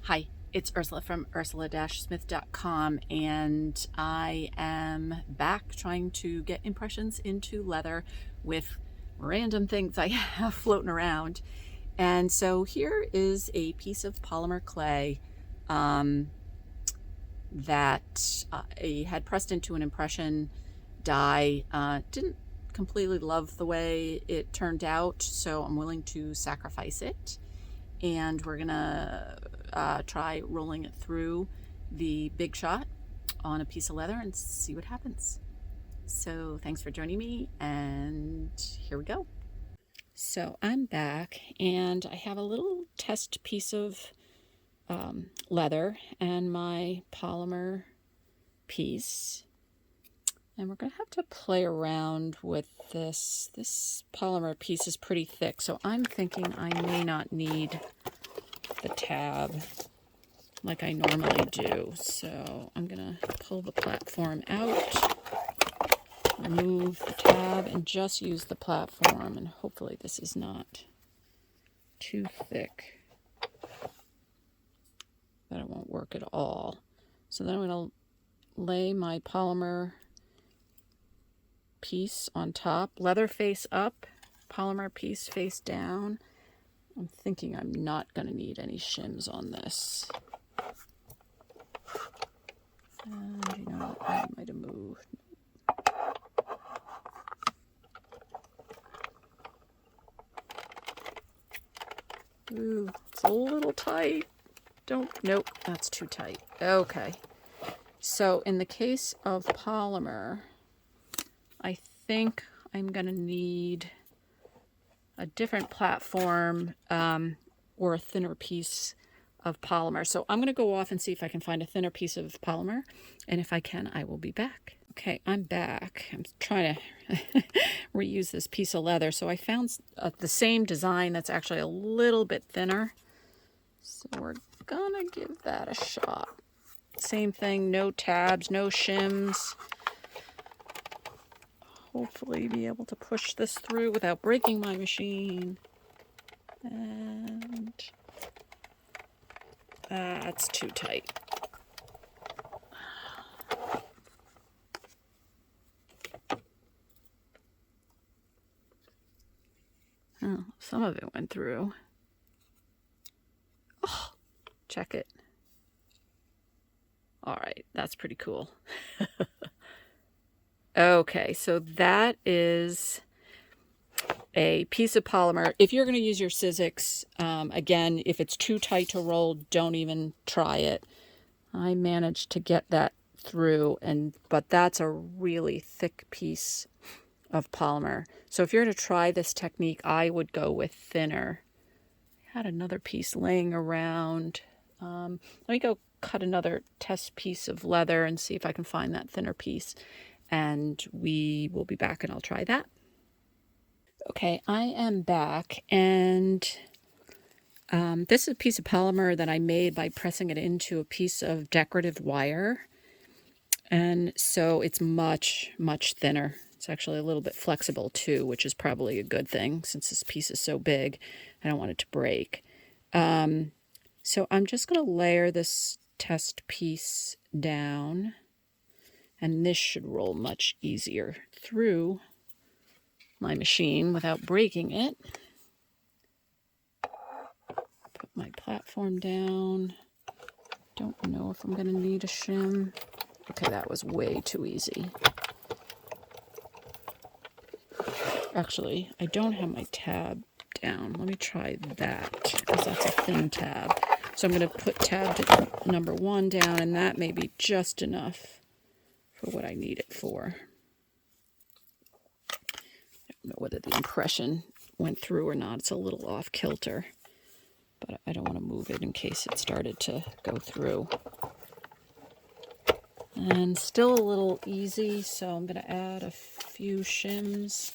Hi, it's Ursula from ursula-smith.com, and I am back trying to get impressions into leather with random things I have floating around. And so here is a piece of polymer clay that I had pressed into an impression die. Didn't completely love the way it turned out, so I'm willing to sacrifice it. And we're gonna try rolling it through the Big Shot on a piece of leather and see what happens. So thanks for joining me, and here we go. So I'm back, and I have a little test piece of leather and my polymer piece, and we're gonna have to play around with this. This polymer piece is pretty thick, so I'm thinking I may not need the tab like I normally do. So I'm gonna pull the platform out, remove the tab, and just use the platform, and hopefully this is not too thick that it won't work at all. So then I'm gonna lay my polymer piece on top, leather face up, polymer piece face down. I'm thinking I'm not going to need any shims on this. And you know, I might have moved. Ooh, it's a little tight. Nope, that's too tight. Okay. So in the case of polymer, I think I'm going to need a different platform or a thinner piece of polymer. So I'm going to go off and see if I can find a thinner piece of polymer, and if I can, I will be back. Okay, I'm back. I'm trying to reuse this piece of leather. So I found the same design that's actually a little bit thinner. So we're gonna give that a shot. Same thing, no tabs, no shims. Hopefully be able to push this through without breaking my machine. And that's too tight. Oh, some of it went through. Oh, check it. All right, that's pretty cool. Okay, so that is a piece of polymer. If you're going to use your Sizzix, again, if it's too tight to roll, don't even try it. I managed to get that through, but that's a really thick piece of polymer. So if you're going to try this technique, I would go with thinner. I had another piece laying around. Let me go cut another test piece of leather and see if I can find that thinner piece. And we will be back and I'll try that. Okay, I am back, and this is a piece of polymer that I made by pressing it into a piece of decorative wire. And so it's much, much thinner. It's actually a little bit flexible too, which is probably a good thing since this piece is so big. I don't want it to break. So I'm just going to layer this test piece down, and this should roll much easier through my machine without breaking it. Put my platform down. Don't know if I'm going to need a shim. Okay, that was way too easy. Actually, I don't have my tab down. Let me try that, because that's a thin tab. So I'm going to put tab number 1 down, and that may be just enough for what I need it for. I don't know whether the impression went through or not. It's a little off kilter, but I don't want to move it in case it started to go through. And still a little easy, so I'm going to add a few shims.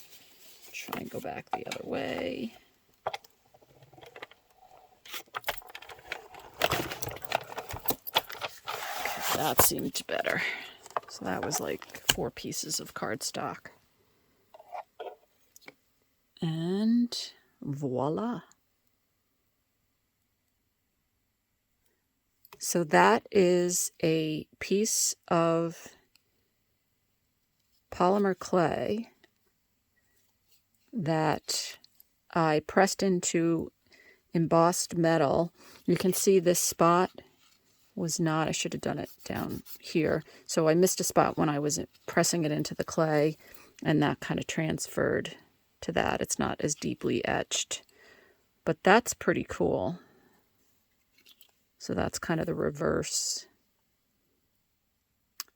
Try and go back the other way. That seemed better. So that was like 4 pieces of cardstock. And voila. So that is a piece of polymer clay that I pressed into embossed metal. You can see this spot was not, I should have done it down here. So I missed a spot when I was pressing it into the clay, and that kind of transferred to that. It's not as deeply etched, but that's pretty cool. So that's kind of the reverse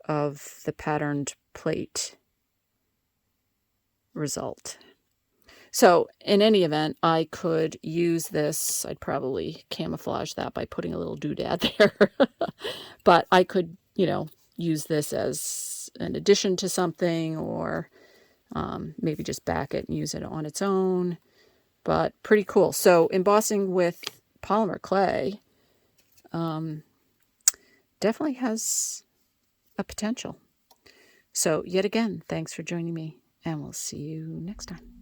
of the patterned plate result. So in any event, I could use this. I'd probably camouflage that by putting a little doodad there. But I could, you know, use this as an addition to something, or maybe just back it and use it on its own. But pretty cool. So embossing with polymer clay definitely has a potential. So yet again, thanks for joining me, and we'll see you next time.